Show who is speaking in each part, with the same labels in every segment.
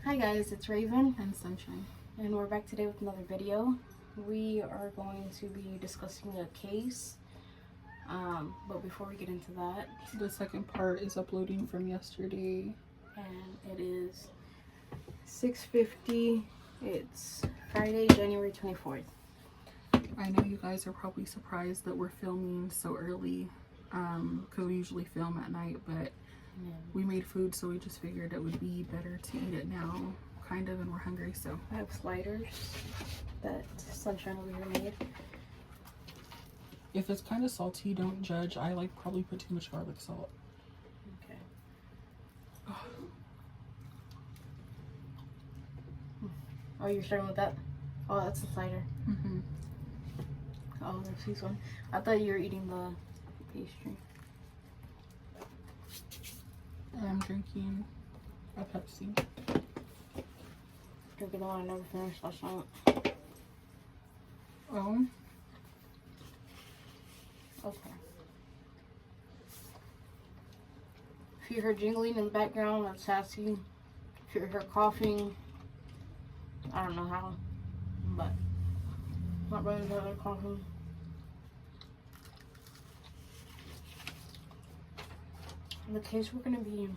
Speaker 1: Hi guys, it's Raven
Speaker 2: and Sunshine.
Speaker 1: and we're back today with another video. We are going to be discussing a case, but before we get into that,
Speaker 2: the second part is uploading from yesterday,
Speaker 1: and it is 6:50. It's Friday, January 24th.
Speaker 2: I know you guys are probably surprised that we're filming so early, because we usually film at night, but we made food, so we just figured it would be better to eat it now, kind of, and we're hungry, so.
Speaker 1: I have sliders that Sunshine over here made.
Speaker 2: If it's kind of salty, don't judge. I probably put too much garlic salt.
Speaker 1: Okay. Oh, you're starting with that? Oh, that's the slider.
Speaker 2: Mm-hmm.
Speaker 1: Oh, there's this one. I thought you were eating the pastry.
Speaker 2: I'm drinking a Pepsi.
Speaker 1: Drinking the one I never finished last night.
Speaker 2: Oh.
Speaker 1: Okay. If you hear jingling in the background, that's Sassy. If you hear coughing, I don't know how, but my brother's out there coughing. The case we're gonna be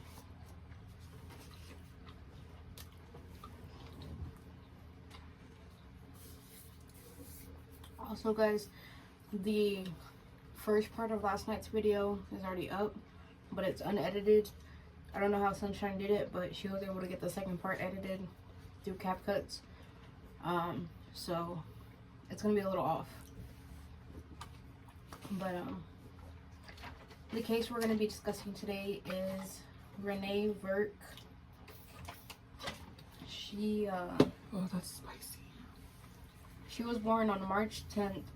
Speaker 1: also, guys, the first part of last night's video is already up, but it's unedited. I don't know how Sunshine did it, but she was able to get the second part edited through CapCuts. So it's gonna be a little off. But the case we're gonna be discussing today is Reena Virk. She
Speaker 2: Oh, that's spicy.
Speaker 1: She was born on March 10th,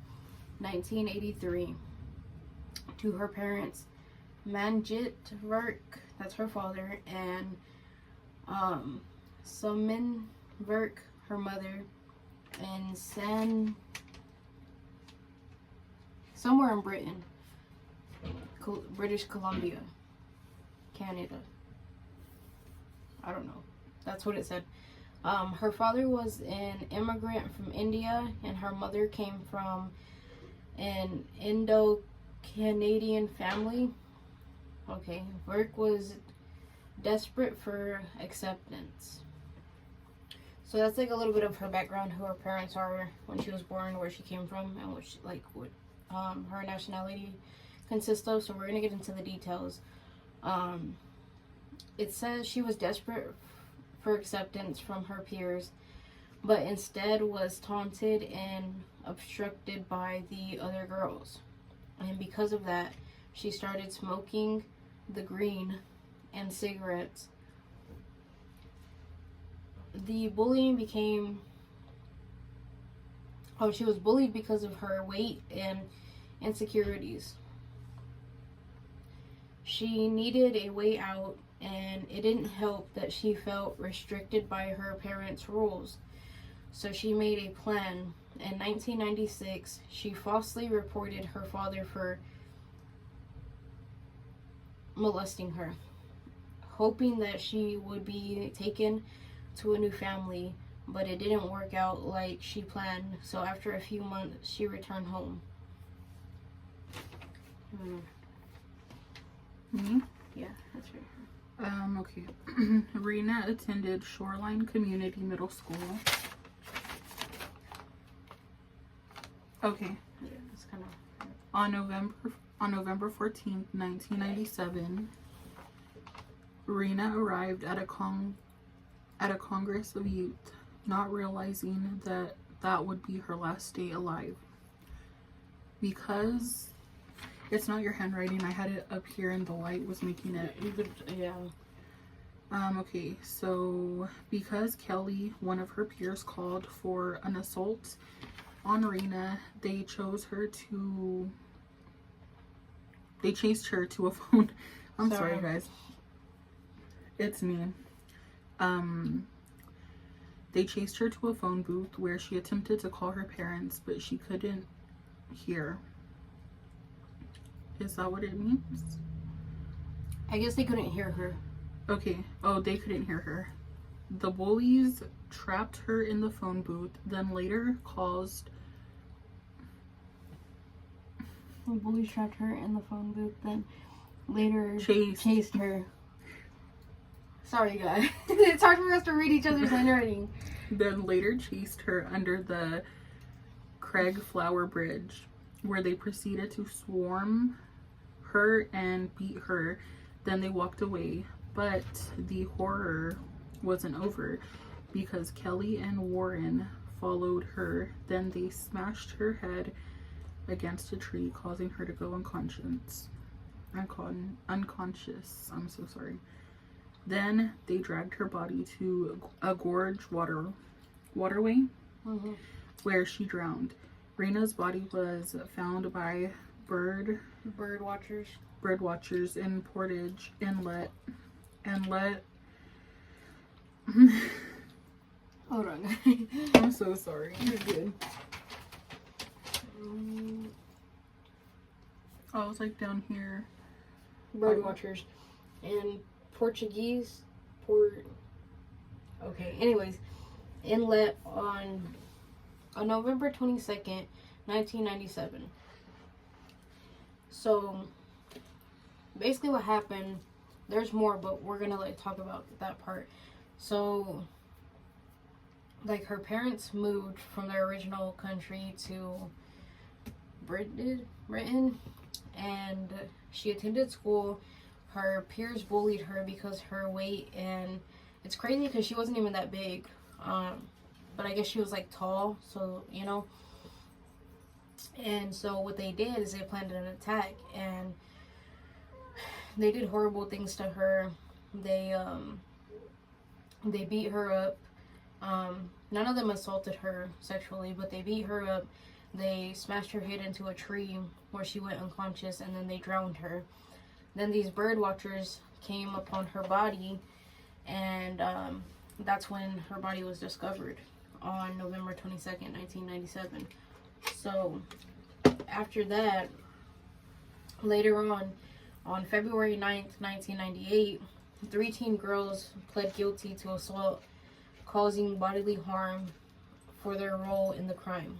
Speaker 1: 1983, to her parents, Manjit Virk, that's her father, and Sumin Virk, her mother, and somewhere in Britain, British Columbia, Canada. I don't know. That's what it said. Her father was an immigrant from India, and her mother came from an Indo-Canadian family. Okay, Virk was desperate for acceptance. So that's like a little bit of her background, who her parents are, when she was born, where she came from, and what her nationality consists of. So we're gonna get into the details. It says she was desperate for acceptance from her peers, but instead was taunted and obstructed by the other girls. And because of that, she started smoking the green and cigarettes. The bullying became... Oh, she was bullied because of her weight and insecurities. She needed a way out, and it didn't help that she felt restricted by her parents' rules. So she made a plan. In 1996, she falsely reported her father for molesting her, hoping that she would be taken to a new family, but it didn't work out like she planned. So after a few months, she returned home.
Speaker 2: Me?
Speaker 1: Yeah, that's right.
Speaker 2: Okay. Reena attended Shoreline Community Middle School. Okay.
Speaker 1: Yeah, it's kind of...
Speaker 2: On November 14th, 1997, Reena arrived at a Congress of Youth, not realizing that that would be her last day alive. Because it's not your handwriting, I had it up here and the light was making it.
Speaker 1: Yeah.
Speaker 2: Okay, so because Kelly, one of her peers, called for an assault on Reena, they chased her to a phone. I'm sorry guys. It's me. They chased her to a phone booth where she attempted to call her parents, but she couldn't hear. Is that what it means?
Speaker 1: I guess they couldn't hear her.
Speaker 2: Okay. Oh, they couldn't hear her. The bullies trapped her in the phone booth, then later caused...
Speaker 1: The bullies trapped her in the phone booth, then later
Speaker 2: chased
Speaker 1: her. Sorry, guys. It's hard for us to read each other's handwriting.
Speaker 2: Then later chased her under the Craig Flower Bridge, where they proceeded to swarm her and beat her. Then they walked away. But the horror wasn't over, because Kelly and Warren followed her. Then they smashed her head against a tree, causing her to go unconscious. I'm so sorry. Then they dragged her body to a gorge waterway where she drowned. Reena's body was found by bird watchers in Portage Inlet.
Speaker 1: Hold on.
Speaker 2: I'm so sorry.
Speaker 1: You're good.
Speaker 2: Oh, it's like down here.
Speaker 1: Bird watchers and Portuguese okay, anyways, Inlet on November 22nd, 1997. So basically what happened, there's more, but we're gonna like talk about that part. So like her parents moved from their original country to Britain, and she attended school. Her peers bullied her because her weight, and it's crazy because she wasn't even that big, but I guess she was like tall, so you know. And so what they did is they planned an attack, and they did horrible things to her. They beat her up. None of them assaulted her sexually, but they beat her up. They smashed her head into a tree where she went unconscious, and then they drowned her. Then these bird watchers came upon her body, and that's when her body was discovered on November 22nd, 1997. So after that, later on February 9th, 1998, 3 teen girls pled guilty to assault causing bodily harm for their role in the crime.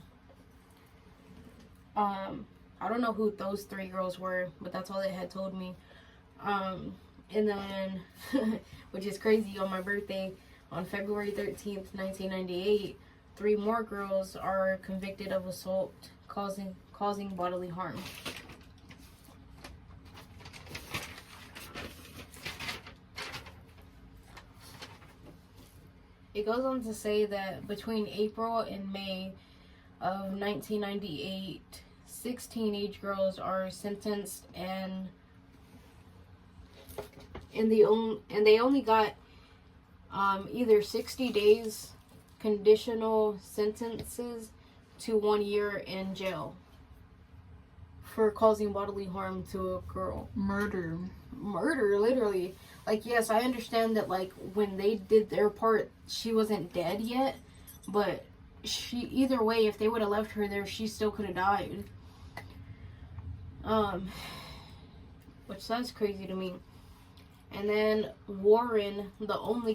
Speaker 1: I don't know who those 3 girls were, but that's all they had told me. And then, which is crazy, on my birthday, on February 13th, 1998, 3 more girls are convicted of assault causing bodily harm. It goes on to say that between April and May of 1998, 6 teenage girls are sentenced, and they only got either 60 days conditional sentences to 1 year in jail for causing bodily harm to a girl.
Speaker 2: Murder,
Speaker 1: literally. Like, yes, I understand that, like, when they did their part, she wasn't dead yet, but either way, if they would have left her there, she still could have died. Which that's crazy to me. And then Warren, the only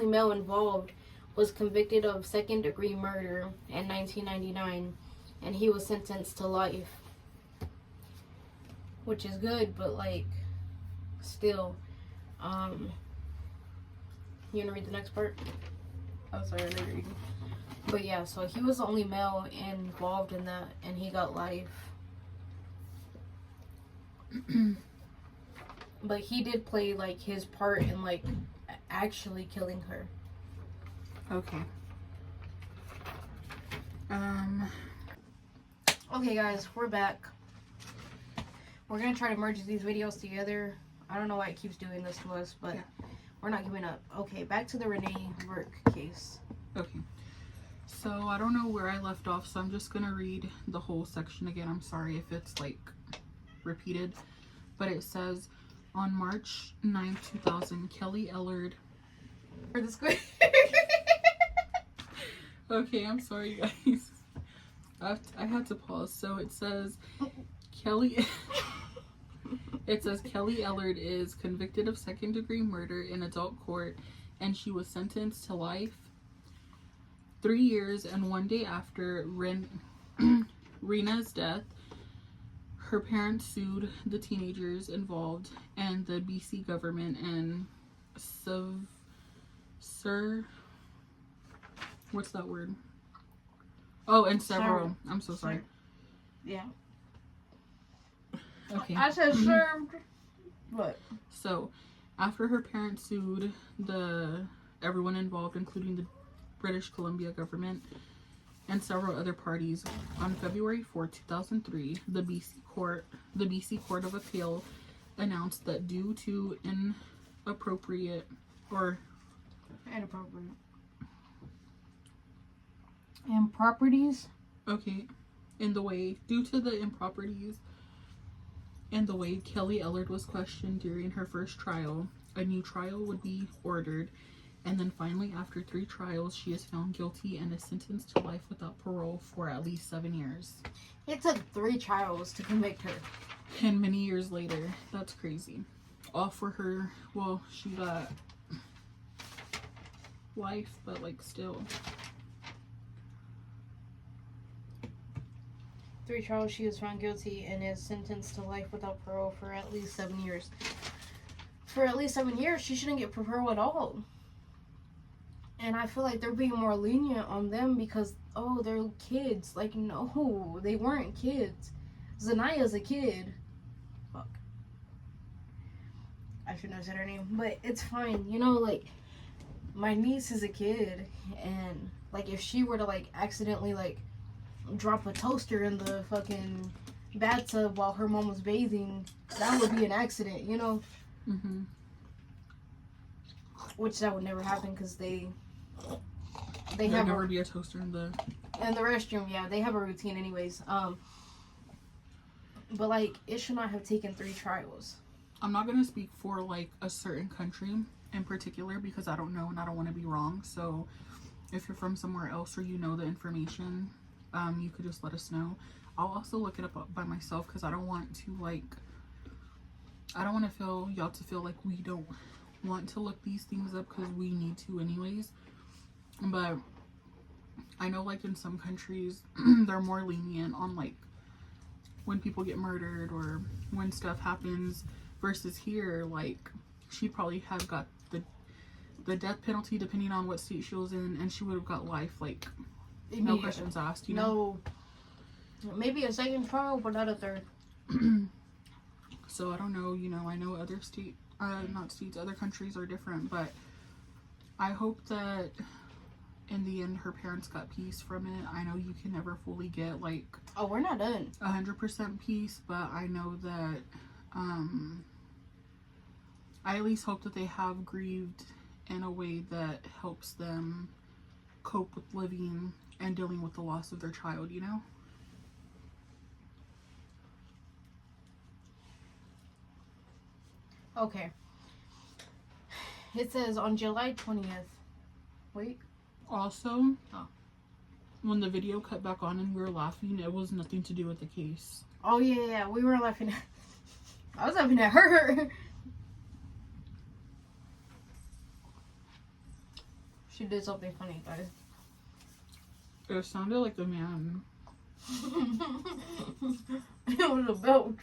Speaker 1: male involved, was convicted of 2nd-degree murder in 1999, and he was sentenced to life. Which is good, but like, still, you wanna read the next part? Oh, sorry, I'm reading. But yeah, so he was the only male involved in that, and he got life. But he did play like his part in like actually killing her.
Speaker 2: Okay.
Speaker 1: Okay, guys, we're back. We're gonna try to merge these videos together. I don't know why it keeps doing this to us, but we're not giving up. Okay, back to the Reena Virk case.
Speaker 2: Okay. So I don't know where I left off, so I'm just gonna read the whole section again. I'm sorry if it's like repeated, but it says, on March 9, 2000, Kelly Ellard.
Speaker 1: For the square.
Speaker 2: Okay, I'm sorry, guys. I had to pause. So it says, Kelly It says Kelly Ellard is convicted of second-degree murder in adult court, and she was sentenced to life 3 years and 1 day after Reena's death. Her parents sued the teenagers involved and the BC government and what's that word? Oh, and several. I'm so sorry.
Speaker 1: Yeah.
Speaker 2: Okay.
Speaker 1: I said served. What?
Speaker 2: So, after her parents sued everyone involved, including the British Columbia government and several other parties, on February 4, 2003, the BC Court of Appeal announced that due to inappropriate
Speaker 1: improprieties.
Speaker 2: Okay. Due to the improprieties and the way Kelly Ellard was questioned during her first trial, a new trial would be ordered. And then finally, after 3 trials, she is found guilty and is sentenced to life without parole for at least 7 years.
Speaker 1: It took 3 trials to convict her.
Speaker 2: And many years later. That's crazy. All for her. Well, she got life, but like still.
Speaker 1: 3 trials, she was found guilty and is sentenced to life without parole for at least 7 years. For at least 7 years, she shouldn't get parole at all. And I feel like they're being more lenient on them because, oh, they're kids. Like, no, they weren't kids. Zanaya's a kid. Fuck. I shouldn't have said her name. But it's fine. You know, like, my niece is a kid. And, like, if she were to, like, accidentally, like, drop a toaster in the fucking bathtub while her mom was bathing, that would be an accident, you know?
Speaker 2: Mm-hmm.
Speaker 1: Which that would never happen because there'd
Speaker 2: never be a toaster in the
Speaker 1: restroom. Yeah, they have a routine anyways. But like, it should not have taken 3 trials.
Speaker 2: I'm not gonna speak for like a certain country in particular because I don't know and I don't want to be wrong. So if you're from somewhere else or you know the information, you could just let us know. I'll also look it up by myself because I don't want to feel y'all to feel like we don't want to look these things up because we need to anyways. But I know like in some countries they're more lenient on like when people get murdered or when stuff happens versus here, like she probably have got the death penalty depending on what state she was in, and she would have got life, like no questions asked, you know.
Speaker 1: No, maybe a second trial but not a third.
Speaker 2: So I don't know, you know, I know other other countries are different, but I hope that in the end her parents got peace from it. I know you can never fully get like,
Speaker 1: oh, we're not done
Speaker 2: 100% peace, but I know that I at least hope that they have grieved in a way that helps them cope with living and dealing with the loss of their child, you know.
Speaker 1: Okay. It says on July 20th. Wait.
Speaker 2: Also, when the video cut back on and we were laughing, it was nothing to do with the case.
Speaker 1: Oh, yeah. We were laughing at... I was laughing at her. She did something funny, guys.
Speaker 2: It sounded like the man.
Speaker 1: It was a belt.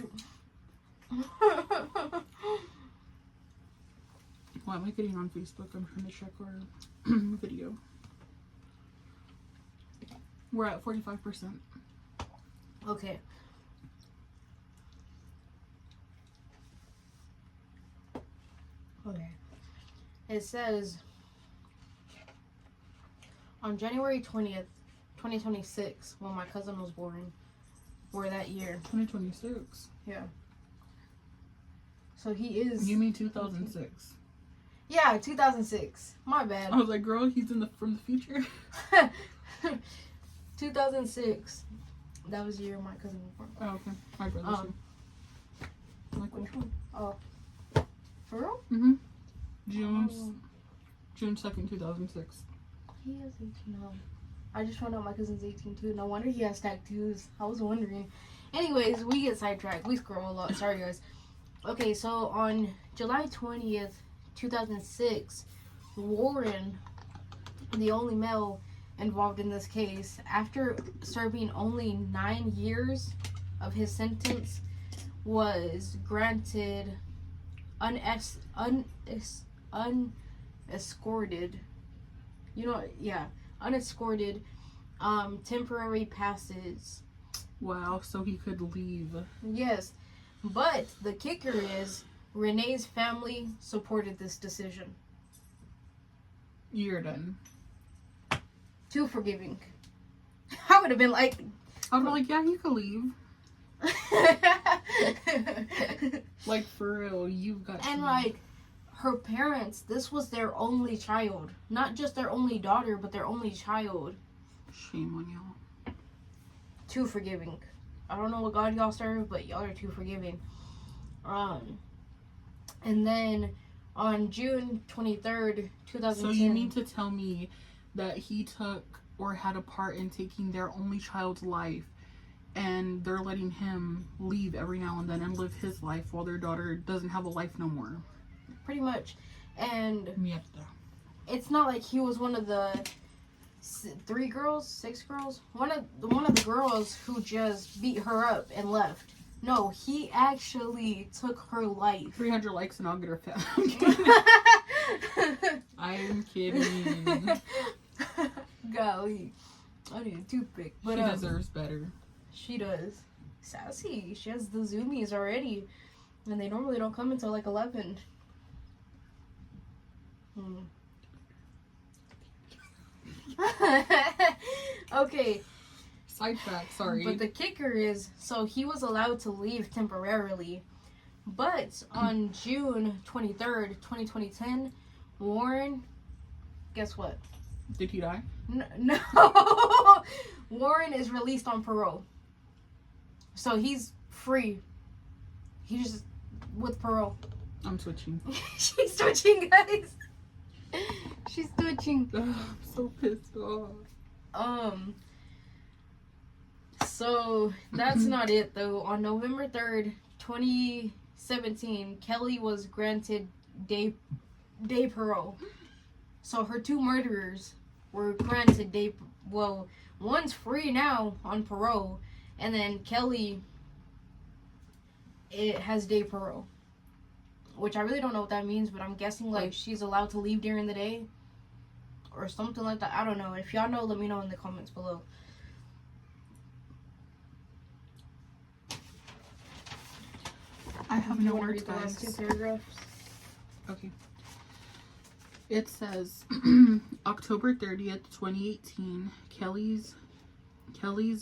Speaker 2: Why am I getting on Facebook? I'm trying to check our video. We're at 45%.
Speaker 1: Okay. Okay. It says on January 20th, 2026, when my cousin was born, or that year.
Speaker 2: 2026?
Speaker 1: Yeah. So he is...
Speaker 2: You mean 2006?
Speaker 1: Yeah, 2006. My bad.
Speaker 2: I was like, girl, he's from the future.
Speaker 1: 2006. That was the year my cousin was born.
Speaker 2: Oh, okay. My brother too. Like which one?
Speaker 1: Oh. For real?
Speaker 2: Mm-hmm. June 2nd, 2006.
Speaker 1: He is 18 now. I just found out my cousin's 18 too. No wonder he has tattoos. I was wondering. Anyways, we get sidetracked. We scroll a lot. Sorry, guys. Okay, so on July 20th, 2006, Warren, the only male involved in this case, after serving only 9 years of his sentence, was granted unescorted, unescorted temporary passes.
Speaker 2: Wow, so he could leave.
Speaker 1: Yes, but the kicker is Renee's family supported this decision.
Speaker 2: You're done.
Speaker 1: Too forgiving. I would have been like,
Speaker 2: I'd be like, yeah, you could leave. Like, for real, you've got
Speaker 1: and
Speaker 2: to.
Speaker 1: like, her parents, this was their only child. Not just their only daughter, but their only child.
Speaker 2: Shame on y'all.
Speaker 1: Too forgiving. I don't know what God y'all serve, but y'all are too forgiving. And then on June 23rd, 2010.
Speaker 2: So you mean to tell me that he took or had a part in taking their only child's life, and they're letting him leave every now and then and live his life while their daughter doesn't have a life no more?
Speaker 1: Pretty much. And
Speaker 2: Mierda.
Speaker 1: it's not like he was one of the 6 girls, one of the girls who just beat her up and left. No, he actually took her life.
Speaker 2: 300 likes and I'll get her fat. I'm kidding.
Speaker 1: Golly, I need a toothpick. But
Speaker 2: She deserves better.
Speaker 1: She does. Sassy. She has the zoomies already, and they normally don't come until like 11. Okay.
Speaker 2: Sidetrack, sorry.
Speaker 1: But the kicker is, so he was allowed to leave temporarily, but on June 23rd, 2010, Warren, guess what?
Speaker 2: Did he die?
Speaker 1: No. Warren is released on parole. So he's free. He just with parole.
Speaker 2: I'm switching.
Speaker 1: She's switching, guys. She's switching.
Speaker 2: I'm so pissed off.
Speaker 1: So that's not it though. On November 3rd, 2017, Kelly was granted day parole. So her 2 murderers were granted one's free now on parole, and then Kelly, it has day parole. Which I really don't know what that means, but I'm guessing like she's allowed to leave during the day or something like that. I don't know. If y'all know, let me know in the comments below.
Speaker 2: I have no words,
Speaker 1: read the last 2
Speaker 2: guys.
Speaker 1: paragraphs?
Speaker 2: Okay. It says October 30th, 2018, Kelly's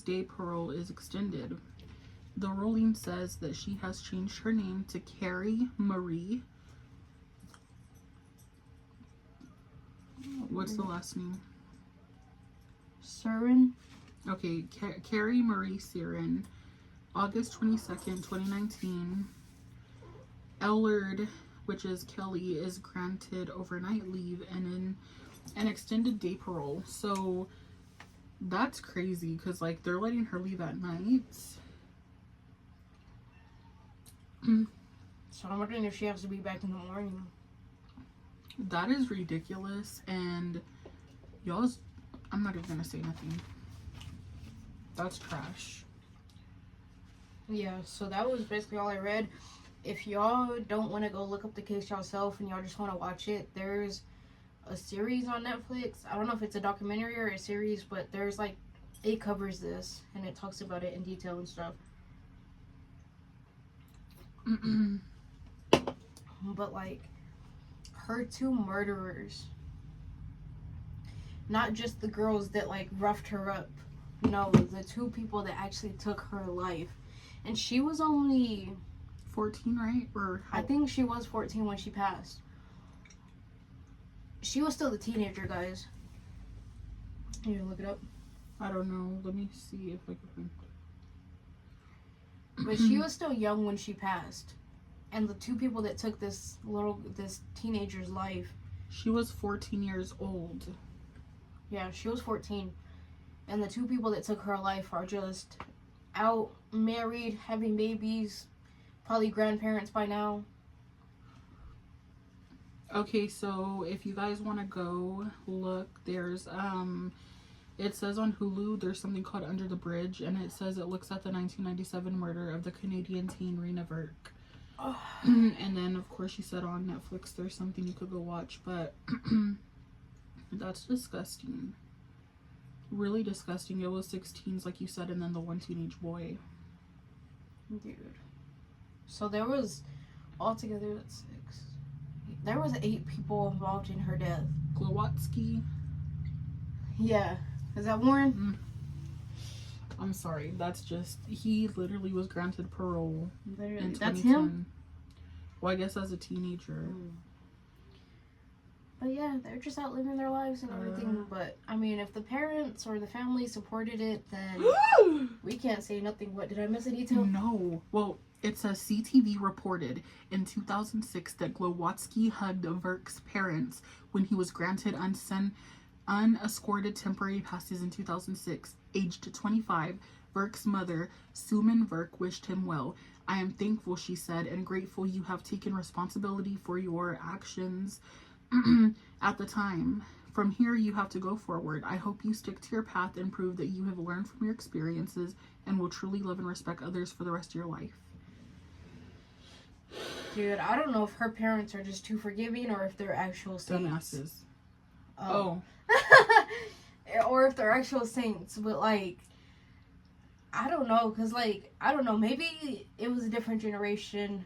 Speaker 2: day parole is extended. The ruling says that she has changed her name to Carrie Marie. What's the last name?
Speaker 1: Surin.
Speaker 2: Okay, Carrie Marie Siren. August 22nd, 2019. Ellard, which is Kelly, is granted overnight leave and an extended day parole. So that's crazy because like they're letting her leave at night.
Speaker 1: So I'm wondering if she has to be back in the morning.
Speaker 2: That is ridiculous. And y'all's, I'm not even gonna say nothing. That's trash.
Speaker 1: Yeah, so that was basically all I read. If y'all don't want to go look up the case yourself and y'all just want to watch it, there's a series on Netflix. I don't know if it's a documentary or a series, but there's like, it covers this and it talks about it in detail and stuff. But like, her 2 murderers, not just the girls that like roughed her up, no, the 2 people that actually took her life. And she was only
Speaker 2: 14, right? Or
Speaker 1: I think she was 14 when she passed. She was still a teenager, guys. You gonna look it up?
Speaker 2: I don't know. Let me see if I can.
Speaker 1: But she was still young when she passed. And the 2 people that took this teenager's life.
Speaker 2: She was 14 years old.
Speaker 1: Yeah, she was 14. And the 2 people that took her life are just out, married, having babies, probably grandparents by now.
Speaker 2: Okay, so if you guys want to go look, there's it says on Hulu there's something called Under the Bridge, and it says it looks at the 1997 murder of the Canadian teen Reena Virk. Oh. And then of course you said on Netflix there's something you could go watch, but that's disgusting. Really disgusting. It was 6 teens like you said, and then the one teenage boy.
Speaker 1: Dude. So there was altogether 6. There was 8 people involved in her death.
Speaker 2: Glowatsky.
Speaker 1: Yeah. Is that Warren?
Speaker 2: I'm sorry. That's just... He literally was granted parole.
Speaker 1: Literally.
Speaker 2: In 2010.
Speaker 1: That's him?
Speaker 2: Well, I guess as a teenager.
Speaker 1: But yeah, they're just out living their lives and everything. But, I mean, if the parents or the family supported it, then we can't say nothing. What, did I miss a detail?
Speaker 2: No. Well... It says CTV reported in 2006 that Glowatsky hugged Virk's parents when he was granted unescorted temporary passes in 2006. Aged 25, Virk's mother, Suman Virk, wished him well. I am thankful, she said, and grateful you have taken responsibility for your actions at the time. From here, you have to go forward. I hope you stick to your path and prove that you have learned from your experiences and will truly love and respect others for the rest of your life.
Speaker 1: Dude, I don't know if her parents are just too forgiving or if they're actual saints.
Speaker 2: Dumbasses. Oh.
Speaker 1: Or if they're actual saints, but like, I don't know, because like, I don't know, maybe it was a different generation.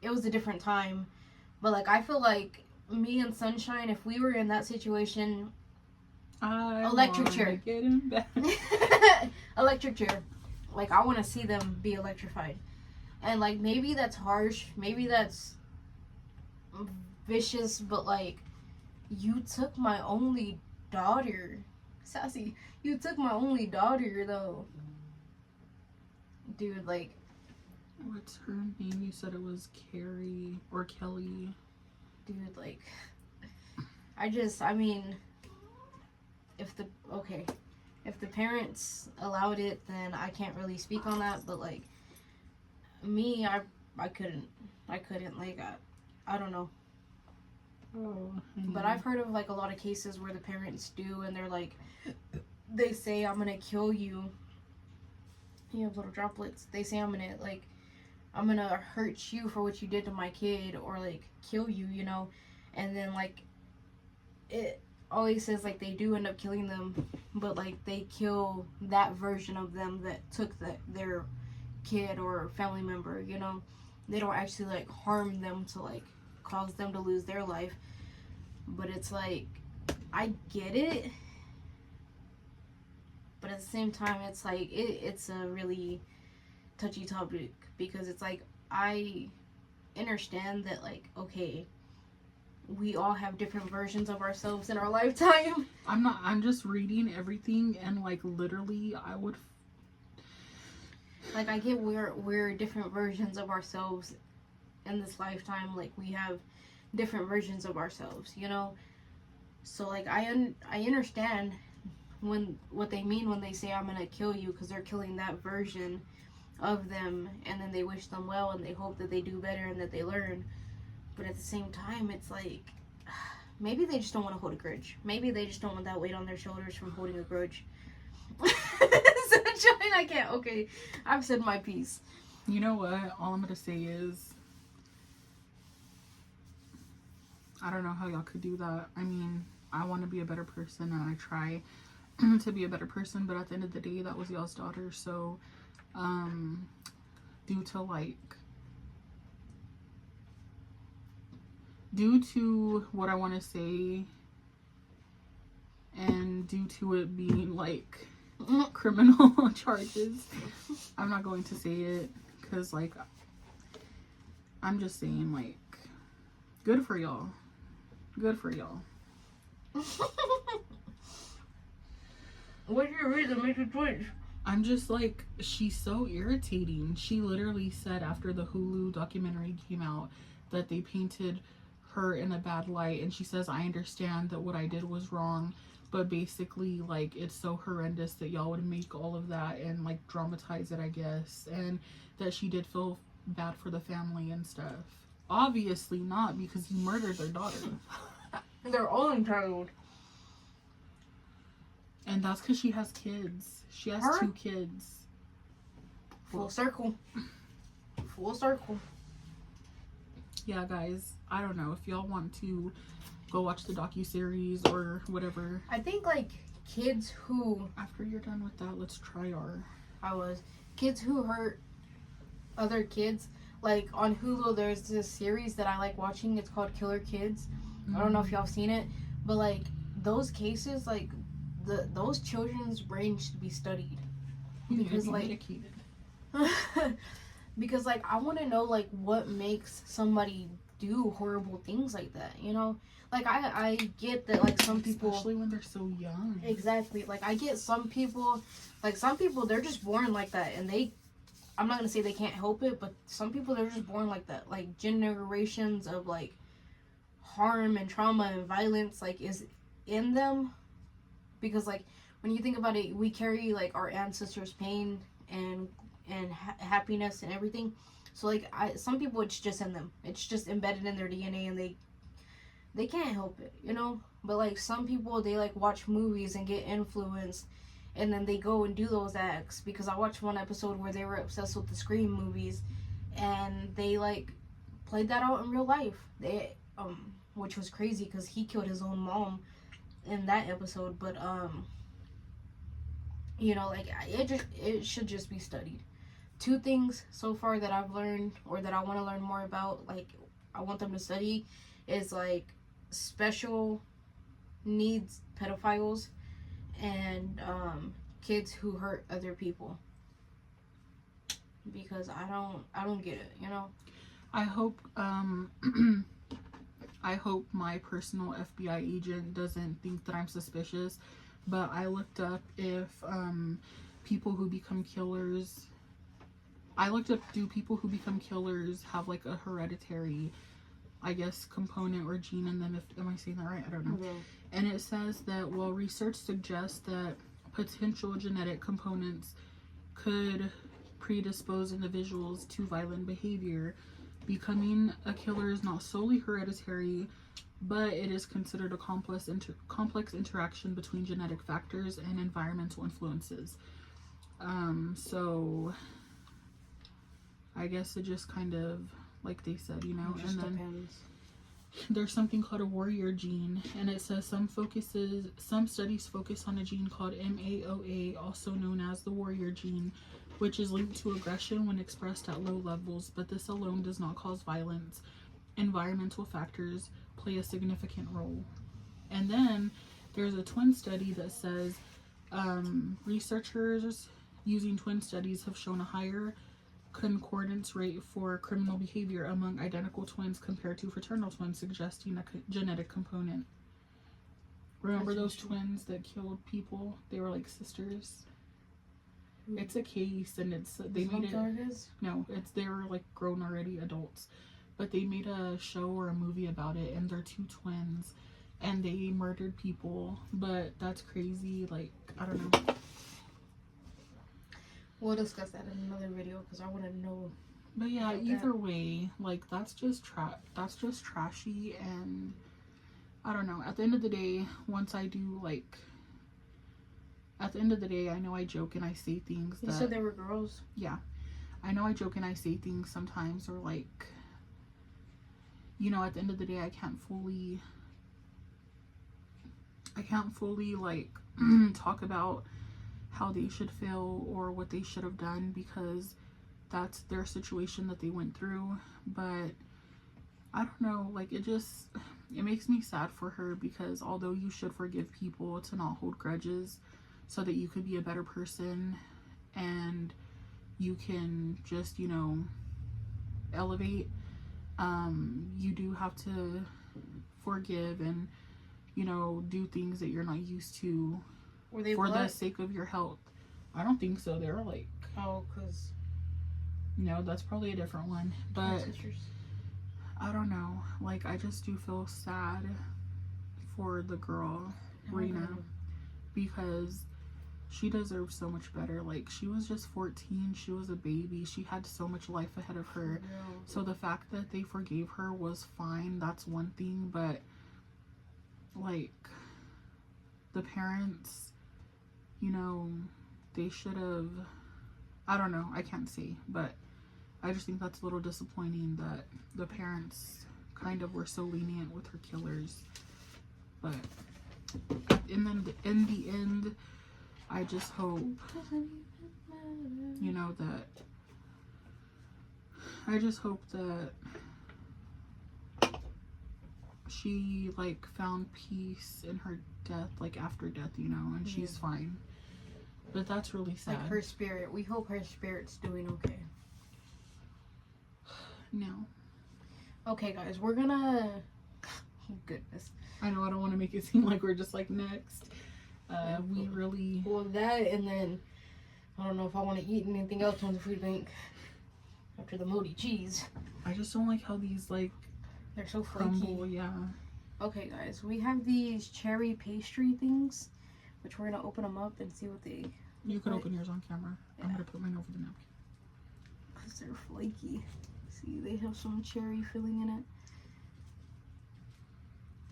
Speaker 1: It was a different time. But like, I feel like me and Sunshine, if we were in that situation, electric chair.
Speaker 2: Get him back.
Speaker 1: Electric chair. Like, I want to see them be electrified. And, like, maybe that's harsh. Maybe that's vicious. But, like, you took my only daughter. Sassy. You took my only daughter, though. Dude, like...
Speaker 2: What's her name? You said it was Carrie or Kelly.
Speaker 1: Dude, like... I mean... If the parents allowed it, then I can't really speak on that. But, like... Me, I couldn't, like, I don't know.
Speaker 2: Oh,
Speaker 1: but I've heard of, like, a lot of cases where the parents do, and they're, like, they say, I'm gonna kill you. You have little droplets. They say, I'm gonna hurt you for what you did to my kid, or, like, kill you, you know? And then, like, it always says, like, they do end up killing them, but, like, they kill that version of them that took their kid or family member, you know. They don't actually like harm them to like cause them to lose their life. But it's like, I get it, but at the same time it's like it's a really touchy topic, because it's like, I understand that, like, okay, we all have different versions of ourselves in our lifetime.
Speaker 2: I'm just reading everything, and like literally I would
Speaker 1: like, I get we're different versions of ourselves in this lifetime. Like, we have different versions of ourselves, you know? So, like, I understand what they mean when they say, I'm gonna kill you, because they're killing that version of them, and then they wish them well, and they hope that they do better and that they learn. But at the same time, it's like, maybe they just don't want to hold a grudge. Maybe they just don't want that weight on their shoulders from holding a grudge. Sunshine, I can't. Okay, I've said my piece.
Speaker 2: You know what? All I'm gonna say is, I don't know how y'all could do that. I mean, I want to be a better person, and I try to be a better person, but at the end of the day, that was y'all's daughter. So, due to what I want to say, and due to it being like criminal charges, I'm not going to say it, because like, I'm just saying, like, good for y'all.
Speaker 1: What did you read that made you twitch?
Speaker 2: I'm just like, she's so irritating. She literally said after the Hulu documentary came out that they painted her in a bad light, and she says, I understand that what I did was wrong, but basically, like, it's so horrendous that y'all would make all of that and like dramatize it, I guess, and that she did feel bad for the family and stuff. Obviously not, because he murdered their daughter.
Speaker 1: Their own child.
Speaker 2: And that's because she has kids. She has
Speaker 1: Her?
Speaker 2: 2 kids.
Speaker 1: Full circle. Full circle.
Speaker 2: Yeah, guys, I don't know if y'all want to go watch the docuseries or whatever.
Speaker 1: I think, like, kids who...
Speaker 2: After you're done with that, let's try our...
Speaker 1: Kids who hurt other kids. Like, on Hulu, there's this series that I like watching. It's called Killer Kids. I don't know if y'all have seen it. But, like, those cases, like, those children's brains should be studied. Because, like...
Speaker 2: medicated.
Speaker 1: Because, like, I want to know, like, what makes somebody do horrible things like that, you know? Like, I get that, like, some people...
Speaker 2: Especially when they're so young.
Speaker 1: Exactly. Like, I get some people... Like, some people, they're just born like that, and they... I'm not going to say they can't help it, but some people, they're just born like that. Like, generations of, like, harm and trauma and violence, like, is in them. Because, like, when you think about it, we carry, like, our ancestors' pain and happiness and everything. So, like, some people, it's just in them. It's just embedded in their DNA, and they can't help it, you know? But, like, some people, they, like, watch movies and get influenced, and then they go and do those acts. Because I watched one episode where they were obsessed with the Scream movies, and they, like, played that out in real life. They, which was crazy, because he killed his own mom in that episode. But, you know, like, it should just be studied. 2 things so far that I've learned, or that I want to learn more about, like, I want them to study, is, like, special needs pedophiles and kids who hurt other people. Because I don't get it, you know?
Speaker 2: I hope I hope my personal FBI agent doesn't think that I'm suspicious, but I looked up if people who become killers, do people who become killers have, like, a hereditary, I guess, component or gene in them? Am I saying that right? I don't know.
Speaker 1: Okay.
Speaker 2: And it says that, well, research suggests that potential genetic components could predispose individuals to violent behavior. Becoming a killer is not solely hereditary, but it is considered a complex interaction between genetic factors and environmental influences. So I guess it just kind of, like they said, you know,
Speaker 1: It just
Speaker 2: and then
Speaker 1: depends.
Speaker 2: there's something called a warrior gene, and it says some studies focus on a gene called MAOA, also known as the warrior gene, which is linked to aggression when expressed at low levels, but this alone does not cause violence. Environmental factors play a significant role. And then there's a twin study that says researchers using twin studies have shown a higher concordance rate for criminal behavior among identical twins compared to fraternal twins, suggesting a genetic component. Remember those twins that killed people? They were like sisters. It's a case, and they made it. No, they were like grown already adults, but they made a show or a movie about it, and they're 2 twins, and they murdered people. But that's crazy. Like, I don't know.
Speaker 1: We'll discuss that in another video, because I want to know.
Speaker 2: But yeah, either way, like, that's just trashy, and I don't know. At the end of the day, I know I joke and I say things that...
Speaker 1: You said there were girls?
Speaker 2: Yeah. I know I joke and I say things sometimes, or, like, you know, at the end of the day, I can't fully, like, talk about how they should feel or what they should have done, because that's their situation that they went through. But I don't know, like, it makes me sad for her, because although you should forgive people, to not hold grudges so that you could be a better person and you can just, you know, elevate, you do have to forgive and, you know, do things that you're not used to.
Speaker 1: Were they
Speaker 2: for
Speaker 1: blood?
Speaker 2: the sake of your health. I don't think so. They were like...
Speaker 1: Oh, because...
Speaker 2: No, that's probably a different one. But I don't know. Like, I just do feel sad for the girl, Reena, because she deserves so much better. Like, she was just 14. She was a baby. She had so much life ahead of her. So the fact that they forgave her was fine. That's one thing. But, like, the parents, you know, they should have, I don't know. I can't say. But I just think that's a little disappointing that the parents kind of were so lenient with her killers. But in the end, I just hope, you know, that she, like, found peace in her death, like, after death, you know, and she's fine. But that's really sad.
Speaker 1: Like, her spirit. We hope her spirit's doing okay.
Speaker 2: No.
Speaker 1: Okay, guys, we're gonna... Oh, goodness.
Speaker 2: I know, I don't want to make it seem like we're just, like, next. We really...
Speaker 1: Well, that, and then... I don't know if I want to eat anything else on the food bank. After the moldy cheese.
Speaker 2: I just don't like how these, like...
Speaker 1: They're so
Speaker 2: crumble,
Speaker 1: flaky.
Speaker 2: yeah.
Speaker 1: Okay, guys, we have these cherry pastry things, which we're gonna open them up and see what they...
Speaker 2: You can open yours on camera. Yeah. I'm gonna put mine over the napkin.
Speaker 1: Because they're flaky. See, they have some cherry filling in it.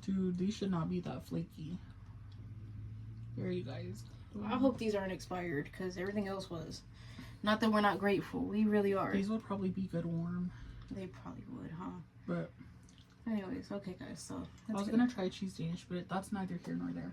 Speaker 2: Dude, these should not be that flaky. Here, you guys.
Speaker 1: I hope these aren't expired, because everything else was. Not that we're not grateful. We really are.
Speaker 2: These would probably be good warm.
Speaker 1: They probably would, huh?
Speaker 2: But...
Speaker 1: anyways, okay, guys, so...
Speaker 2: I was gonna try cheese Danish, but that's neither here nor there.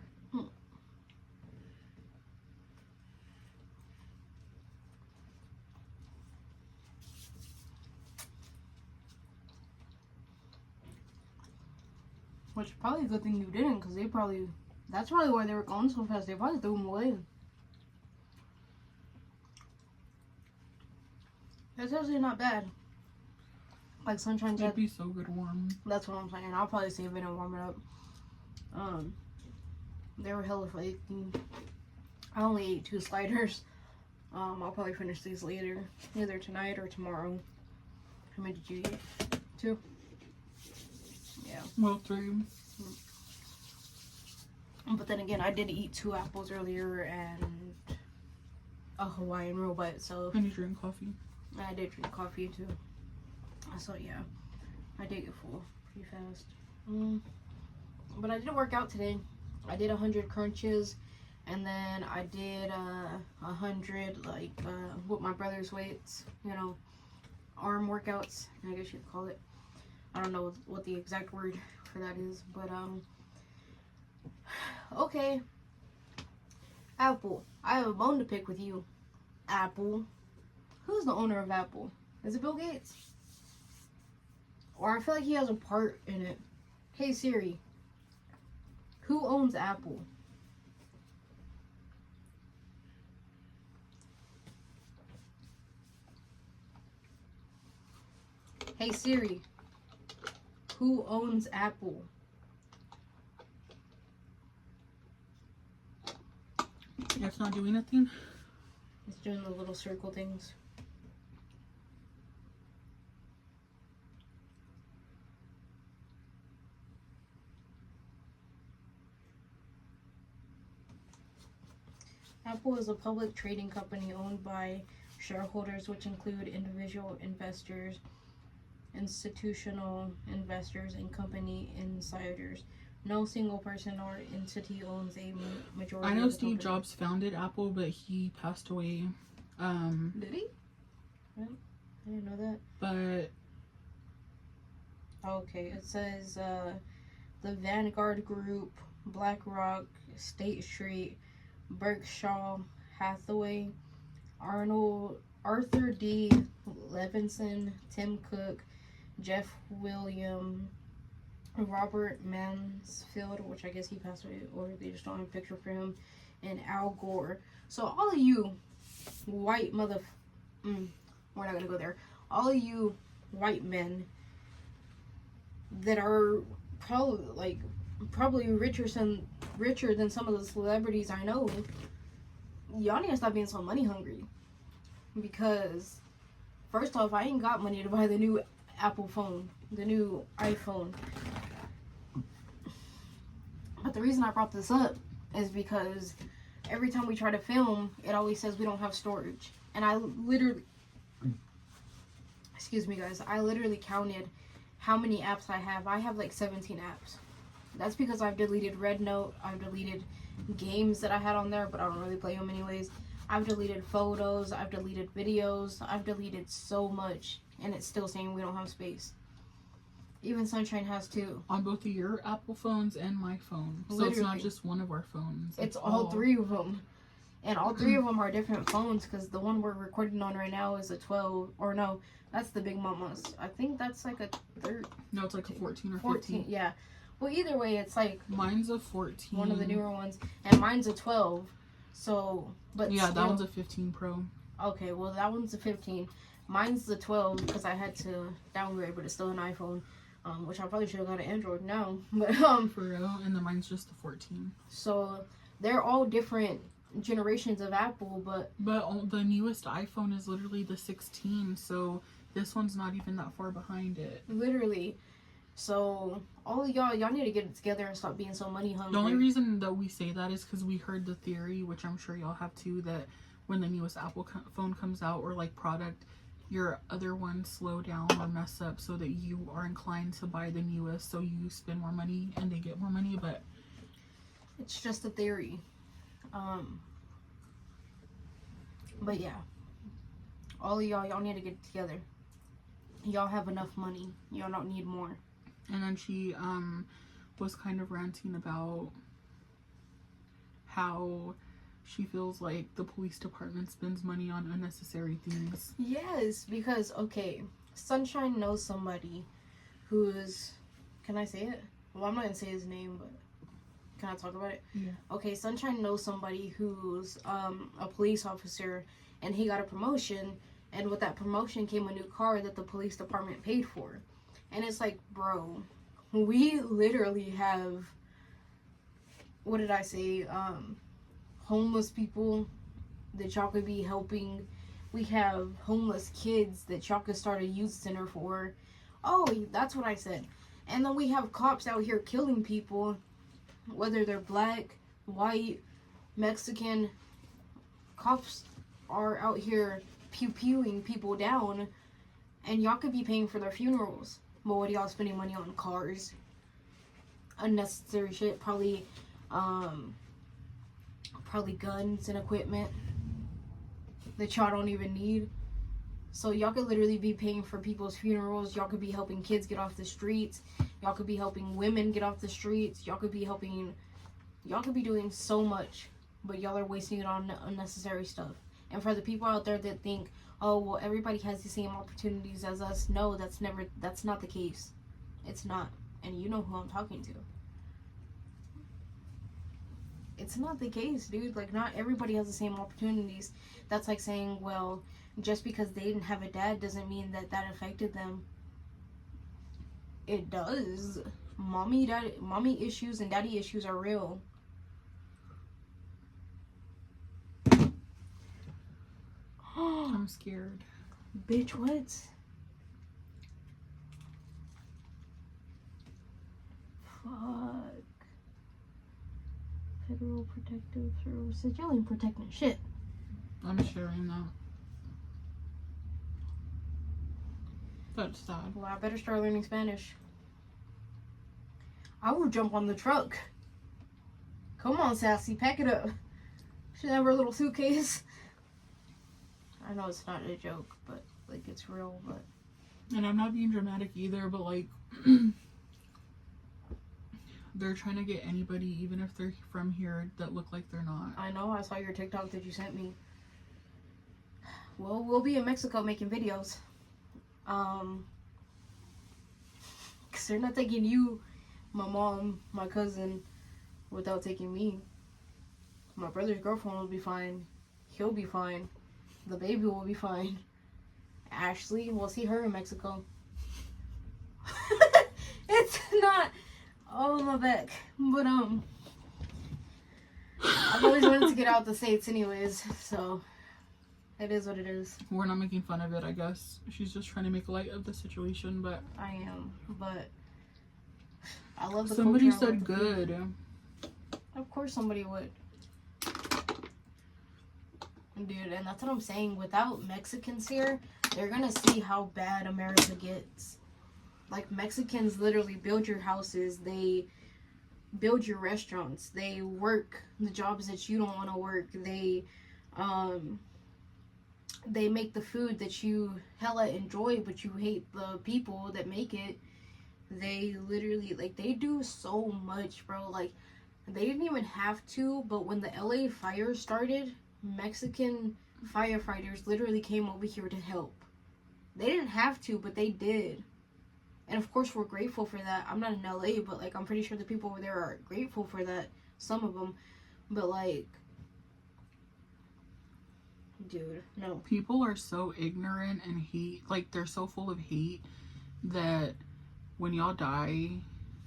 Speaker 1: Which is probably a good thing you didn't, because they probably... That's probably why they were going so fast. They probably threw them away. It's actually not bad. Like Sunshine said.
Speaker 2: It'd be so good warm.
Speaker 1: That's what I'm saying. I'll probably save it and warm it up. They were hella flaky. I only ate 2 sliders. I'll probably finish these later. Either tonight or tomorrow. How many did you eat? 2? Yeah.
Speaker 2: Well, 3.
Speaker 1: But then again, I did eat 2 apples earlier and a Hawaiian roll by itself.
Speaker 2: And you drink coffee.
Speaker 1: I did drink coffee too. So yeah, I did get full pretty fast. But I did work out today. I did 100 crunches, and then I did 100 like with my brother's weights. You know, arm workouts. I guess you'd call it. I don't know what the exact word for that is, but okay. Apple, I have a bone to pick with you. Apple. Who's the owner of Apple? Is it Bill Gates? Or I feel like he has a part in it. Hey Siri, who owns Apple? Hey Siri, who owns Apple?
Speaker 2: It's not doing anything?
Speaker 1: It's doing the little circle things. Apple is a public trading company owned by shareholders, which include individual investors, institutional investors, and company insiders. No single person or entity owns a majority.
Speaker 2: I know
Speaker 1: of the
Speaker 2: Steve
Speaker 1: company.
Speaker 2: Jobs founded Apple, but he passed away.
Speaker 1: Did he? Really? I didn't know that.
Speaker 2: But
Speaker 1: Okay, it says the Vanguard Group, BlackRock, State Street, Berkshire Hathaway, Arthur D. Levinson, Tim Cook, Jeff William, Robert Mansfield, which I guess he passed away, or they just don't have a picture for him, and Al Gore. So all of you white we're not gonna go there. All of you white men that are probably richer than some of the celebrities I know, y'all need to stop being so money hungry. Because first off, I ain't got money to buy the new Apple phone, the new iPhone. But the reason I brought this up is because every time we try to film, it always says we don't have storage. And I literally, excuse me guys, I literally counted how many apps I have. I have like 17 apps. That's because I've deleted Red Note, I've deleted games that I had on there, but I don't really play them anyways. I've deleted photos, I've deleted videos, I've deleted so much, and it's still saying we don't have space. Even Sunshine has too.
Speaker 2: On both of your Apple phones and my phone. So
Speaker 1: Literally.
Speaker 2: it's not just one of our phones.
Speaker 1: It's all three of them. And all three of them are different phones, because the one we're recording on right now is a 12, or no, that's the Big Mama's. I think that's like a 13.
Speaker 2: No, it's like a 14 or 15.
Speaker 1: Yeah. Well, either way, it's like...
Speaker 2: Mine's a 14.
Speaker 1: One of the newer ones. And mine's a 12. So, but
Speaker 2: yeah,
Speaker 1: still,
Speaker 2: that one's a 15 Pro.
Speaker 1: Okay, well, that one's a 15. Mine's the 12, because I had to downgrade, but it's still an iPhone. Which I probably should have got an Android now. But,
Speaker 2: For real? And then mine's just the 14.
Speaker 1: So, they're all different generations of Apple, but
Speaker 2: the newest iPhone is literally the 16, so this one's not even that far behind it.
Speaker 1: Literally. So all of y'all need to get it together and stop being so money hungry.
Speaker 2: The only reason that we say that is because we heard the theory, which I'm sure y'all have too, that when the newest Apple phone comes out, or like product, your other ones slow down or mess up, so that you are inclined to buy the newest, so you spend more money and they get more money. But
Speaker 1: it's just a theory. But yeah, all of y'all need to get it together. Y'all have enough money. Y'all don't need more.
Speaker 2: And then she was kind of ranting about how she feels like the police department spends money on unnecessary things.
Speaker 1: Yes, because, okay, Sunshine knows somebody who's... Can I say it? Well, I'm not going to say his name, but... Can I talk about it?
Speaker 2: Yeah.
Speaker 1: Okay, Sunshine knows somebody who's a police officer, and he got a promotion, and with that promotion came a new car that the police department paid for. And it's like, bro, we literally have, what did I say, homeless people that y'all could be helping. We have homeless kids that y'all could start a youth center for. Oh, that's what I said. And then we have cops out here killing people, whether they're black, white, Mexican. Cops are out here pew-pewing people down, and y'all could be paying for their funerals. But what are y'all spending money on? Cars, unnecessary shit, probably guns and equipment that y'all don't even need. So y'all could literally be paying for people's funerals. Y'all could be helping kids get off the streets. Y'all could be helping women get off the streets. Y'all could be doing so much, but y'all are wasting it on unnecessary stuff. And for the people out there that think, oh, well, everybody has the same opportunities as us, no, that's not the case. It's not. And you know who I'm talking to. It's not the case, dude. Like, not everybody has the same opportunities. That's like saying, well, just because they didn't have a dad doesn't mean that affected them. It does. Mommy issues and daddy issues are real.
Speaker 2: I'm scared.
Speaker 1: Bitch, what? Fuck. Federal Protective Services. Y'all ain't protecting shit.
Speaker 2: I'm sharing that. That's sad.
Speaker 1: Well, I better start learning Spanish. I would jump on the truck. Come on, Sassy, pack it up. She have her little suitcase. I know it's not a joke, but like it's real. But
Speaker 2: and I'm not being dramatic either, but like they're trying to get anybody, even if they're from here, that look like they're not.
Speaker 1: I know. I saw your TikTok that you sent me. Well, we'll be in Mexico making videos. Cause they're not taking you, my mom, my cousin, without taking me. My brother's girlfriend will be fine. He'll be fine. The baby will be fine. Ashley, we'll see her in Mexico. It's not all my back, but I've always wanted to get out the States anyways, so it is what it is.
Speaker 2: We're not making fun of it, I guess. She's just trying to make light of the situation, but
Speaker 1: I am, but I love the
Speaker 2: somebody
Speaker 1: culture.
Speaker 2: said good.
Speaker 1: Of course somebody would. Dude, and that's what I'm saying. Without Mexicans here, they're gonna see how bad America gets. Like, Mexicans literally build your houses, they build your restaurants, they work the jobs that you don't want to work, they make the food that you hella enjoy, but you hate the people that make it. They literally, like, they do so much, bro. Like, they didn't even have to, but when the LA fire started, Mexican firefighters literally came over here to help. They didn't have to, but they did. And of course, we're grateful for that. I'm not in LA, but, like, I'm pretty sure the people over there are grateful for that. Some of them. But, like, dude, no.
Speaker 2: People are so ignorant and hate, like, they're so full of hate that when y'all die,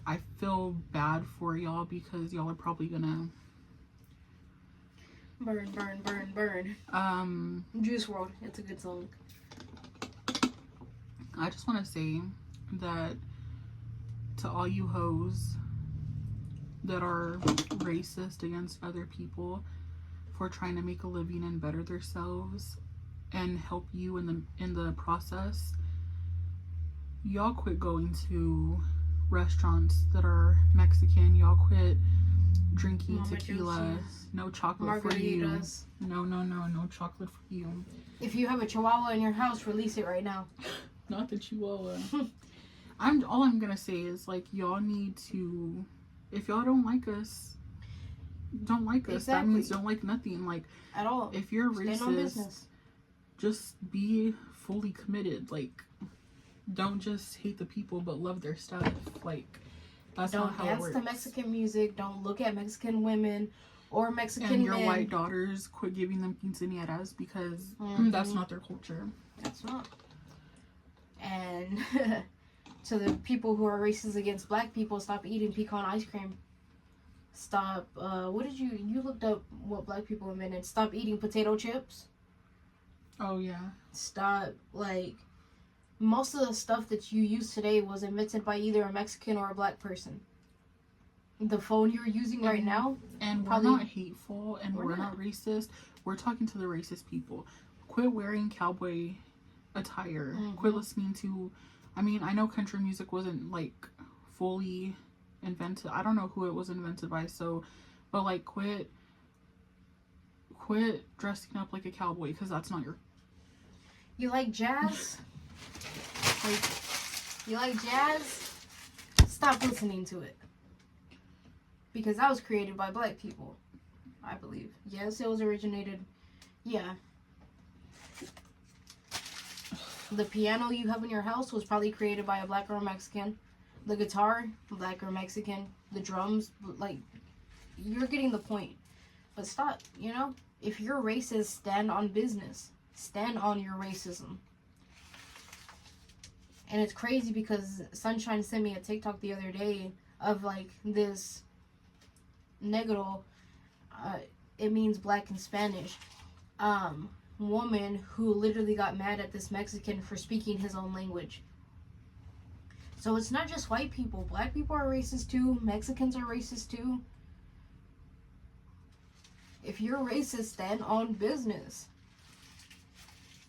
Speaker 2: I feel bad for y'all because y'all are probably gonna
Speaker 1: burn, burn, burn, burn. Juice WRLD, it's a good song.
Speaker 2: I just want to say that to all you hoes that are racist against other people for trying to make a living and better themselves and help you in the process, y'all quit going to restaurants that are Mexican. Y'all quit drinking
Speaker 1: Mama
Speaker 2: tequila.
Speaker 1: Josie's.
Speaker 2: No chocolate for you. No chocolate for you.
Speaker 1: If you have a chihuahua in your house, release it right now.
Speaker 2: Not the chihuahua. All I'm gonna say is, like, y'all need to, if y'all don't like us, don't like us.
Speaker 1: Exactly.
Speaker 2: That means don't like nothing. Like,
Speaker 1: at all.
Speaker 2: if you're
Speaker 1: Stand on
Speaker 2: racist,
Speaker 1: business.
Speaker 2: just be fully committed. Like, don't just hate the people but love their stuff. Like, that's
Speaker 1: Don't
Speaker 2: not how it
Speaker 1: dance
Speaker 2: works.
Speaker 1: to Mexican music. Don't look at Mexican women or Mexican
Speaker 2: and your
Speaker 1: men.
Speaker 2: white daughters, quit giving them quinceañeras because that's not their culture.
Speaker 1: That's not. And to the people who are racist against black people, stop eating pecan ice cream. Stop. What did you looked up what black people invented? Stop eating potato chips.
Speaker 2: Oh yeah.
Speaker 1: Stop. Like, most of the stuff that you use today was invented by either a Mexican or a black person. The phone you're using right now,
Speaker 2: and we're not hateful, and we're not racist. We're talking to the racist people. Quit wearing cowboy attire. Quit listening to, I mean, I know country music wasn't, like, fully invented. I don't know who it was invented by, so, but, like, quit dressing up like a cowboy, because that's not your...
Speaker 1: You like jazz? Like, you like jazz? Stop listening to it. Because that was created by black people, I believe. Yes, it was originated. Yeah. The piano you have in your house was probably created by a black or a Mexican. The guitar, black or Mexican. The drums, like, you're getting the point. But stop, you know? If you're racist, stand on business. Stand on your racism. And it's crazy because Sunshine sent me a TikTok the other day of, like, this negro, it means black in Spanish, woman who literally got mad at this Mexican for speaking his own language. So it's not just white people. Black people are racist too. Mexicans are racist too. If you're racist, stand on business.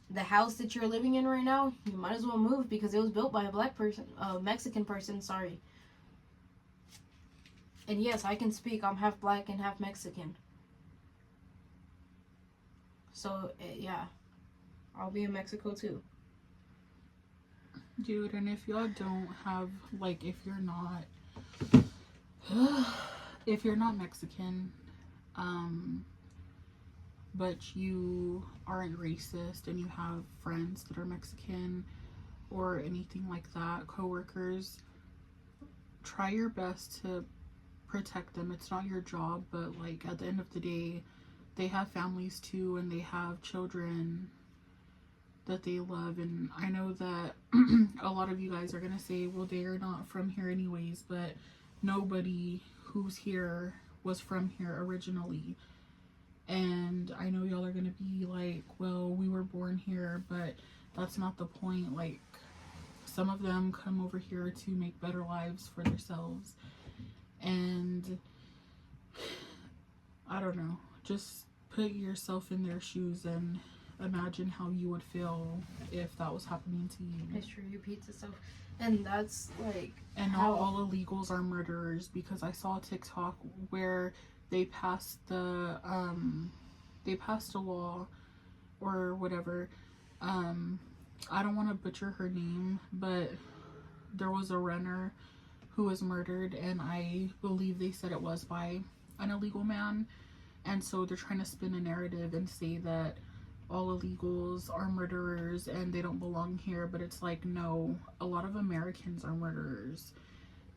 Speaker 1: The house that you're living in right now, you might as well move because it was built by a black person, a Mexican person, sorry. And yes, I can speak. I'm half black and half Mexican. So, yeah. I'll be in Mexico too.
Speaker 2: Dude, and if y'all don't have, like, if you're not Mexican, but you aren't racist and you have friends that are Mexican or anything like that, coworkers, try your best to protect them. It's not your job, but, like, at the end of the day, they have families too, and they have children that they love. And I know that a lot of you guys are gonna say, well, they are not from here anyways, but nobody who's here was from here originally. And I know y'all are gonna be like, well, we were born here, but that's not the point. Like, some of them come over here to make better lives for themselves. And I don't know, just put yourself in their shoes and imagine how you would feel if that was happening to you.
Speaker 1: History repeats itself. And that's like...
Speaker 2: And not all illegals are murderers, because I saw a TikTok where they passed a law or whatever. I don't want to butcher her name, but there was a runner who was murdered, and I believe they said it was by an illegal man. And so they're trying to spin a narrative and say that all illegals are murderers and they don't belong here, but it's like, no, a lot of Americans are murderers,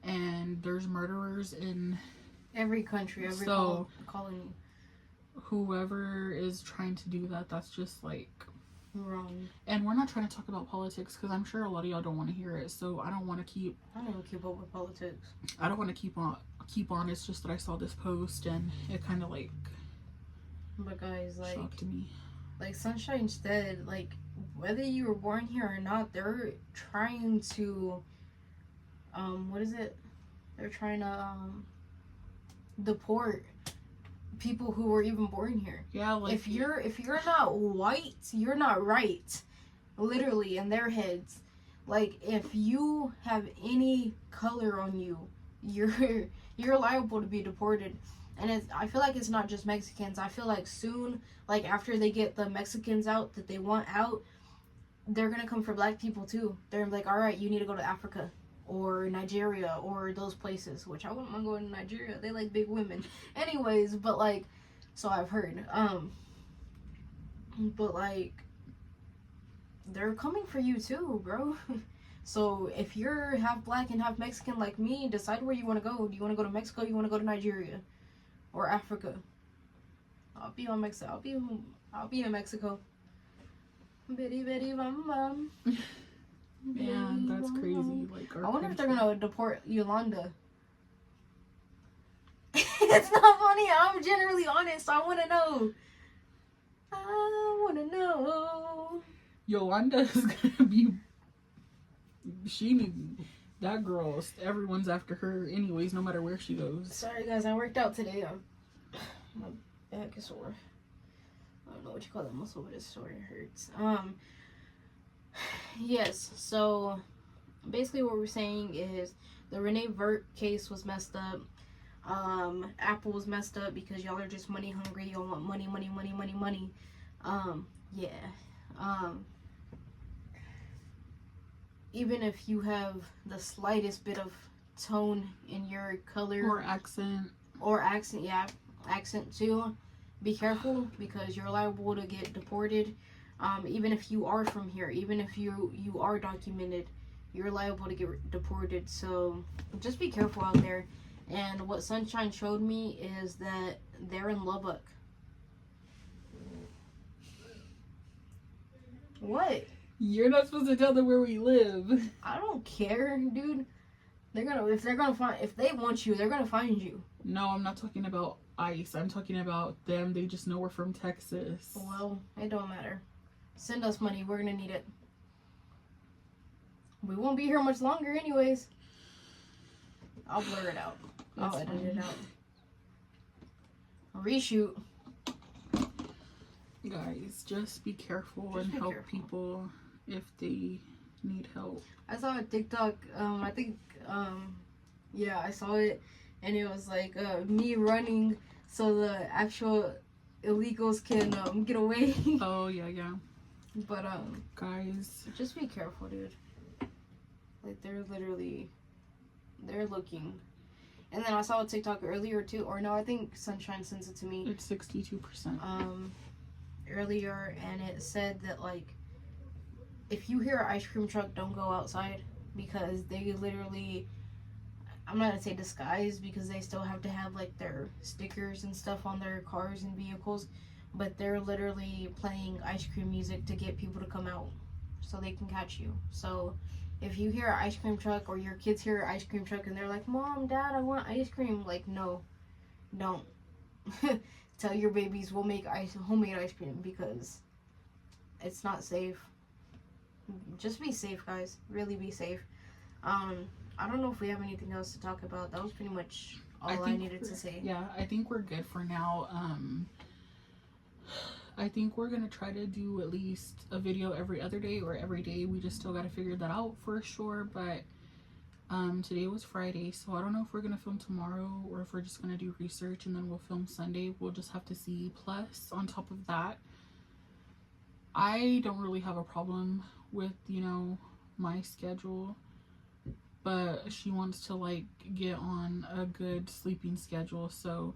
Speaker 2: and there's murderers in
Speaker 1: every country, every colony.
Speaker 2: Whoever is trying to do that, that's just like
Speaker 1: wrong.
Speaker 2: And we're not trying to talk about politics, because I'm sure a lot of y'all don't want to hear it, so I don't want to keep...
Speaker 1: I don't even keep up with politics.
Speaker 2: I don't want to keep on. It's just that I saw this post and it kind of like...
Speaker 1: But guys, like...
Speaker 2: shocked me.
Speaker 1: Like, Sunshine said, like, whether you were born here or not, they're trying to... what is it? They're trying to, deport people who were even born here.
Speaker 2: Yeah, like...
Speaker 1: If you're not white, you're not right. Literally, in their heads. Like, if you have any color on you, you're liable to be deported. And I feel like it's not just Mexicans. I feel like soon, like after they get the Mexicans out that they want out, they're gonna come for black people too. They're like, all right, you need to go to Africa or Nigeria or those places, which I wouldn't mind going to Nigeria. They like big women. Anyways, but like, so I've heard. But like, they're coming for you too, bro. So if you're half black and half Mexican like me, decide where you want to go. Do you want to go to Mexico? You want to go to Nigeria or Africa? I'll be on Mexico. I'll be in Mexico. Bitty bitty bum bum.
Speaker 2: Man, that's crazy. Like,
Speaker 1: I wonder if they're gonna deport Yolanda. It's not funny. I'm generally honest. I want to know. I want to know.
Speaker 2: Yolanda is gonna be... that girl, everyone's after her anyways, no matter where she goes.
Speaker 1: Sorry guys, I worked out today. My back is sore. I don't know what you call that muscle, but it's sore. It hurts. Yes, so basically what we're saying is the Reena Virk case was messed up. Apple was messed up because y'all are just money hungry. Y'all want money. Yeah. Even if you have the slightest bit of tone in your color
Speaker 2: or accent,
Speaker 1: yeah, accent too, be careful, because you're liable to get deported. Even if you are from here, even if you are documented, you're liable to get deported. So just be careful out there. And what Sunshine showed me is that they're in Lubbock. What?
Speaker 2: You're not supposed to tell them where we live.
Speaker 1: I don't care, dude. If they want you, they're gonna find you.
Speaker 2: No, I'm not talking about ICE. I'm talking about them. They just know we're from Texas.
Speaker 1: Well, it don't matter. Send us money. We're gonna need it. We won't be here much longer anyways. I'll blur it out. I'll edit it out. Reshoot.
Speaker 2: Guys, just be careful and help people if they need help.
Speaker 1: I saw a TikTok, I think, yeah, I saw it, and it was like, me running so the actual illegals can get away.
Speaker 2: Oh, yeah.
Speaker 1: But,
Speaker 2: guys,
Speaker 1: just be careful, dude. Like, they're looking. And then I saw a TikTok earlier, too, or no, I think Sunshine sends it to me.
Speaker 2: It's 62%.
Speaker 1: Earlier, and it said that, like, if you hear an ice cream truck, don't go outside, because they literally, I'm not gonna say disguise, because they still have to have like their stickers and stuff on their cars and vehicles, but they're literally playing ice cream music to get people to come out so they can catch you. So if you hear an ice cream truck, or your kids hear an ice cream truck and they're like, Mom, Dad, I want ice cream, like, no, don't. Tell your babies we'll make homemade ice cream, because it's not safe. Just be safe, guys. Really be safe. I don't know if we have anything else to talk about. That was pretty much all I needed to say.
Speaker 2: Yeah, I think we're good for now. I think we're gonna try to do at least a video every other day or every day. We just still gotta figure that out for sure. But today was Friday, so I don't know if we're gonna film tomorrow or if we're just gonna do research and then we'll film Sunday. We'll just have to see. Plus, on top of that, I don't really have a problem with, you know, my schedule, but she wants to like get on a good sleeping schedule, so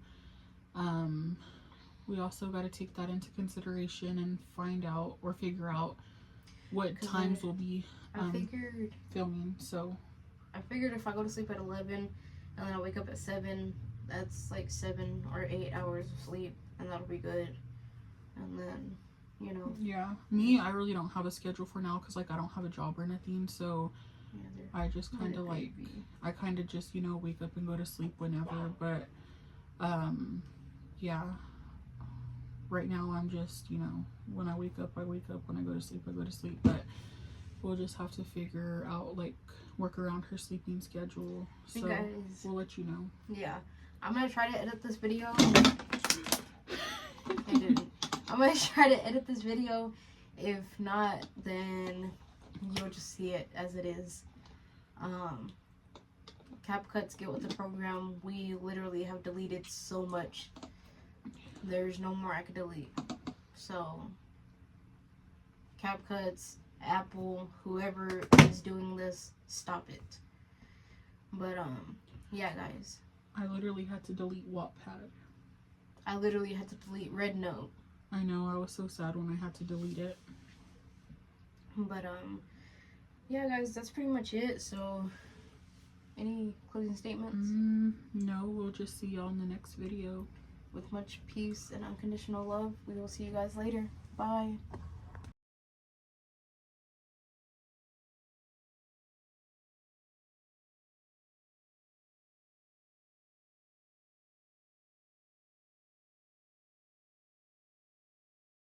Speaker 2: we also got to take that into consideration and find out or figure out what times we'll be filming. So
Speaker 1: I figured if I go to sleep at 11 and then I wake up at 7, that's like 7 or 8 hours of sleep, and that'll be good. And then, you know.
Speaker 2: Yeah, me, I really don't have a schedule for now because like I don't have a job or nothing, so I just kind of like, I kind of just, you know, wake up and go to sleep whenever. But yeah, right now I'm just, you know, when I wake up, I wake up. When I go to sleep, I go to sleep. But we'll just have to figure out, like, work around her sleeping schedule. So
Speaker 1: guys,
Speaker 2: we'll let you know.
Speaker 1: Yeah, I'm gonna try to edit this video. I didn't. I'm gonna try to edit this video. If not, then you'll just see it as it is. CapCut's get with the program. We literally have deleted so much. There's no more I could delete. So CapCut's, Apple, whoever is doing this, stop it. But yeah, guys.
Speaker 2: I literally had to delete Wattpad.
Speaker 1: I literally had to delete Red Note.
Speaker 2: I know, I was so sad when I had to delete it.
Speaker 1: But yeah, guys, that's pretty much it. So any closing statements?
Speaker 2: No, we'll just see y'all in the next video.
Speaker 1: With much peace and unconditional love, we will see you guys later. Bye.